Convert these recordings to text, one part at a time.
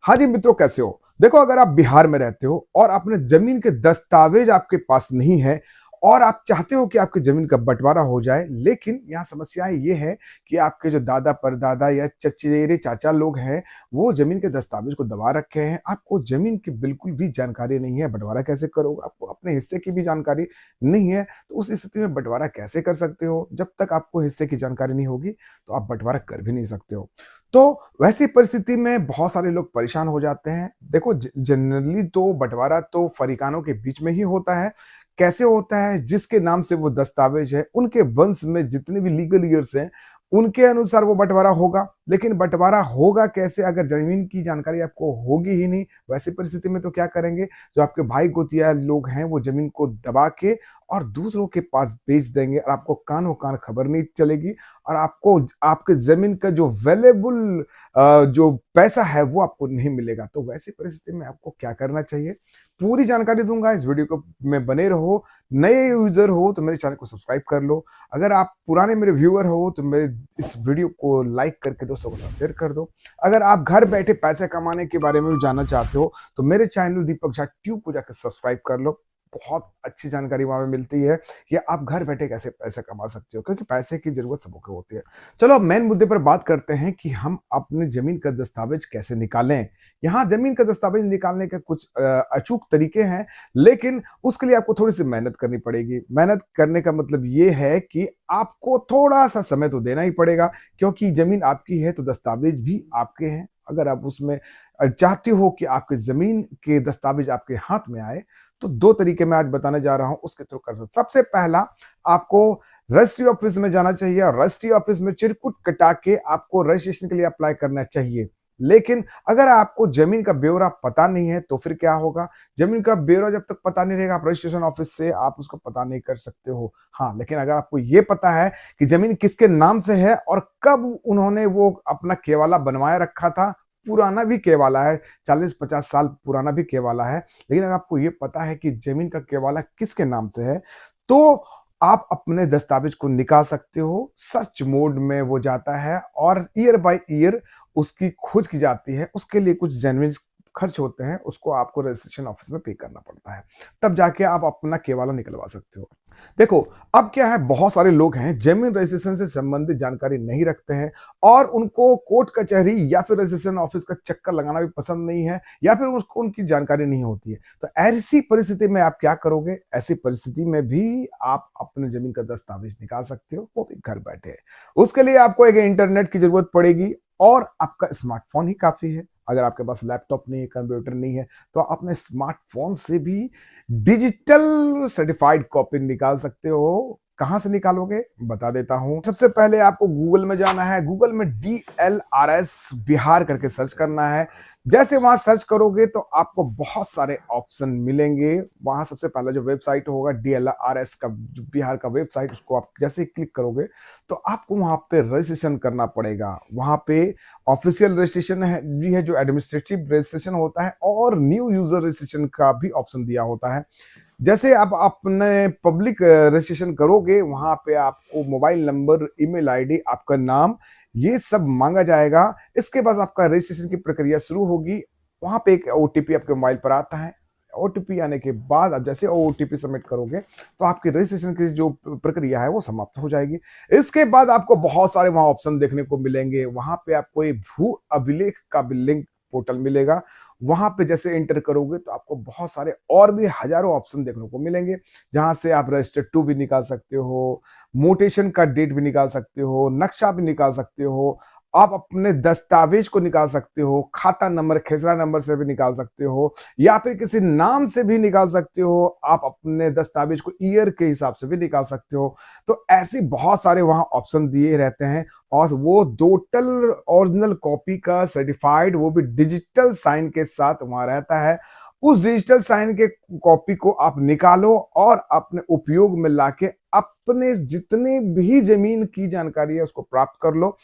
हाँ जी मित्रों, कैसे हो? देखो, अगर आप बिहार में रहते हो और अपने जमीन के दस्तावेज आपके पास नहीं है और आप चाहते हो कि आपकी जमीन का बंटवारा हो जाए, लेकिन यहाँ समस्याएं ये है कि आपके जो दादा परदादा या चचेरे चाचा लोग हैं, वो जमीन के दस्तावेज को दबा रखे हैं। आपको जमीन की बिल्कुल भी जानकारी नहीं है, बंटवारा कैसे करोगे? आपको अपने हिस्से की भी जानकारी नहीं है, तो उस स्थिति में बंटवारा कैसे कर सकते हो? जब तक आपको हिस्से की जानकारी नहीं होगी, तो आप बंटवारा कर भी नहीं सकते हो। तो वैसी परिस्थिति में बहुत सारे लोग परेशान हो जाते हैं। देखो, जनरली तो बंटवारा तो फरीकानों के बीच में ही होता है। कैसे होता है? जिसके नाम से वो दस्तावेज है, उनके वंश में जितने भी लीगल ईयर्स हैं, उनके अनुसार वो बंटवारा होगा। लेकिन बंटवारा होगा कैसे अगर जमीन की जानकारी आपको होगी ही नहीं? वैसी परिस्थिति में तो क्या करेंगे? जो आपके भाई गोतिया लोग हैं, वो जमीन को दबा के और दूसरों के पास बेच देंगे और आपको कानो कान खबर नहीं चलेगी और आपको आपके जमीन का जो वैल्यूएबल जो पैसा है वो आपको नहीं मिलेगा। तो वैसी परिस्थिति में आपको क्या करना चाहिए? पूरी जानकारी दूंगा, इस वीडियो को में बने रहो। नए यूजर हो तो मेरे चैनल को सब्सक्राइब कर लो। अगर आप पुराने मेरे व्यूअर हो तो मेरे इस वीडियो को लाइक करके दोस्तों के साथ शेयर कर दो। अगर आप घर बैठे पैसे कमाने के बारे में भी जानना चाहते हो तो मेरे चैनल दीपक झा ट्यूब को जाकर सब्सक्राइब कर लो। बहुत अच्छी जानकारी वहां पे मिलती है कि आप घर बैठे कैसे पैसे कमा सकते हो, क्योंकि पैसे की जरूरत सबको होती है। चलो अब मेन मुद्दे पर बात करते हैं कि हम अपने जमीन का दस्तावेज कैसे निकालें। यहाँ जमीन का दस्तावेज निकालने के कुछ अचूक तरीके हैं, लेकिन उसके लिए आपको थोड़ी सी मेहनत करनी पड़ेगी। मेहनत करने का मतलब ये है कि आपको थोड़ा सा समय तो देना ही पड़ेगा, क्योंकि जमीन आपकी है तो दस्तावेज भी आपके हैं। अगर आप उसमें चाहते हो कि आपके जमीन के दस्तावेज आपके हाथ में आए, तो दो तरीके मैं आज बताने जा रहा हूं, उसके थ्रू कर सकते। सबसे पहला, आपको रजिस्ट्री ऑफिस में जाना चाहिए और रजिस्ट्री ऑफिस में चिरकुट कटा के आपको रजिस्ट्रेशन के लिए अप्लाई करना चाहिए। लेकिन अगर आपको जमीन का ब्यौरा पता नहीं है तो फिर क्या होगा? जमीन का ब्यौरा जब तक पता नहीं रहेगा, आप रजिस्ट्रेशन ऑफिस से आप उसको पता नहीं कर सकते हो। हाँ, लेकिन अगर आपको यह पता है कि जमीन किसके नाम से है और कब उन्होंने वो अपना केवाला बनवाया रखा था, पुराना भी केवाला है, 40-50 साल पुराना भी केवाला है, लेकिन अगर आपको ये पता है कि जमीन का केवाला किसके नाम से है, तो आप अपने दस्तावेज को निकाल सकते हो। सर्च मोड में वो जाता है और ईयर बाय ईयर उसकी खोज की जाती है। उसके लिए कुछ जेन्युइन खर्च होते हैं, उसको आपको रजिस्ट्रेशन ऑफिस में पे करना पड़ता है, तब जाके आप अपना केवाला निकलवा सकते हो। देखो, अब क्या है, बहुत सारे लोग हैं जमीन रजिस्ट्रेशन से संबंधित जानकारी नहीं रखते हैं और उनको कोर्ट कचहरी या फिर रजिस्ट्रेशन ऑफिस का चक्कर लगाना भी पसंद नहीं है, या फिर उसको उनकी जानकारी नहीं होती है। तो ऐसी परिस्थिति में आप क्या करोगे? ऐसी परिस्थिति में भी आप अपने जमीन का दस्तावेज निकाल सकते हो, वो भी घर बैठे। उसके लिए आपको एक इंटरनेट की जरूरत पड़ेगी और आपका स्मार्टफोन ही काफी है। अगर आपके पास लैपटॉप नहीं है, कंप्यूटर नहीं है, तो आप अपने स्मार्टफोन से भी डिजिटल सर्टिफाइड कॉपी निकाल सकते हो। कहां से निकालोगे बता देता हूं। सबसे पहले आपको गूगल में जाना है। गूगल में DLRS बिहार करके सर्च करना है। जैसे वहां सर्च करोगे तो आपको बहुत सारे ऑप्शन मिलेंगे। वहां सबसे पहला जो वेबसाइट होगा DLRS का, जो बिहार का वेबसाइट, उसको आप जैसे क्लिक करोगे तो आपको वहां पे रजिस्ट्रेशन करना पड़ेगा। वहां पे ऑफिशियल रजिस्ट्रेशन है भी है, जो एडमिनिस्ट्रेटिव रजिस्ट्रेशन होता है, और न्यू यूजर रजिस्ट्रेशन का भी ऑप्शन दिया होता है। जैसे आप अपने पब्लिक रजिस्ट्रेशन करोगे, वहां पे आपको मोबाइल नंबर, ईमेल आईडी, आपका नाम, ये सब मांगा जाएगा। इसके बाद आपका रजिस्ट्रेशन की प्रक्रिया शुरू होगी। वहां पे एक ओटीपी आपके मोबाइल पर आता है। ओटीपी आने के बाद आप जैसे ओटीपी सबमिट करोगे तो आपकी रजिस्ट्रेशन की जो प्रक्रिया है वो समाप्त हो जाएगी। इसके बाद आपको बहुत सारे वहां ऑप्शन देखने को मिलेंगे। वहां पे आपको एक भू अभिलेख का भी लिंक पोर्टल मिलेगा। वहां पे जैसे एंटर करोगे तो आपको बहुत सारे और भी हजारों ऑप्शन देखने को मिलेंगे, जहां से आप रजिस्टर टू भी निकाल सकते हो, मोटेशन का डेट भी निकाल सकते हो, नक्शा भी निकाल सकते हो, आप अपने दस्तावेज को निकाल सकते हो, खाता नंबर, खेसरा नंबर से भी निकाल सकते हो, या फिर किसी नाम से भी निकाल सकते हो। आप अपने दस्तावेज को ईयर के हिसाब से भी निकाल सकते हो। तो ऐसे बहुत सारे वहां ऑप्शन दिए रहते हैं और वो टोटल ओरिजिनल कॉपी का सर्टिफाइड, वो भी डिजिटल साइन के साथ वहां रहता है। उस डिजिटल साइन के कॉपी को आप निकालो और अपने उपयोग में लाके अपने जितने भी जमीन की जानकारी है उसको प्राप्त कर लो,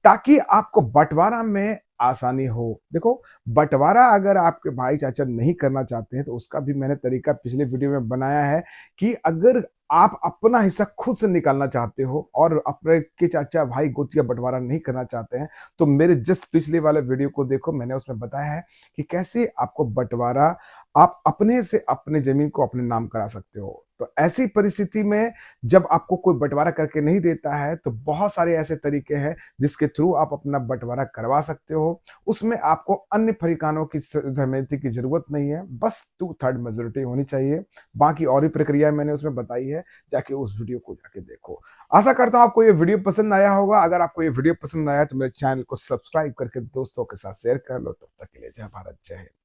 ताकि आपको बंटवारा में आसानी हो। देखो, बँटवारा अगर आपके भाई चाचा नहीं करना चाहते हैं तो उसका भी मैंने तरीका पिछले वीडियो में बनाया है कि अगर आप अपना हिस्सा खुद से निकालना चाहते हो और अपने के चाचा भाई गोद का बँटवारा नहीं करना चाहते हैं, तो मेरे जस्ट पिछले वाले वीडियो को देखो, मैंने उसमें बताया है कि कैसे आपको बँटवारा आप अपने से अपने ज़मीन को अपने नाम करा सकते हो। तो ऐसी परिस्थिति में जब आपको कोई बँटवारा करके नहीं देता है, तो बहुत सारे ऐसे तरीके हैं जिसके थ्रू आप अपना बँटवारा करवा सकते हो। उसमें आपको अन्य फरीकानों की सहमति की ज़रूरत नहीं है, बस 2/3 मेजॉरिटी होनी चाहिए। बाकी और भी प्रक्रिया मैंने उसमें बताई है, जाके उस वीडियो को जाके देखो। आशा करता हूँ आपको ये वीडियो पसंद आया होगा। अगर आपको ये वीडियो पसंद आया तो मेरे चैनल को सब्सक्राइब करके दोस्तों के साथ शेयर कर लो। तब तक के लिए जय भारत, जय हिंद।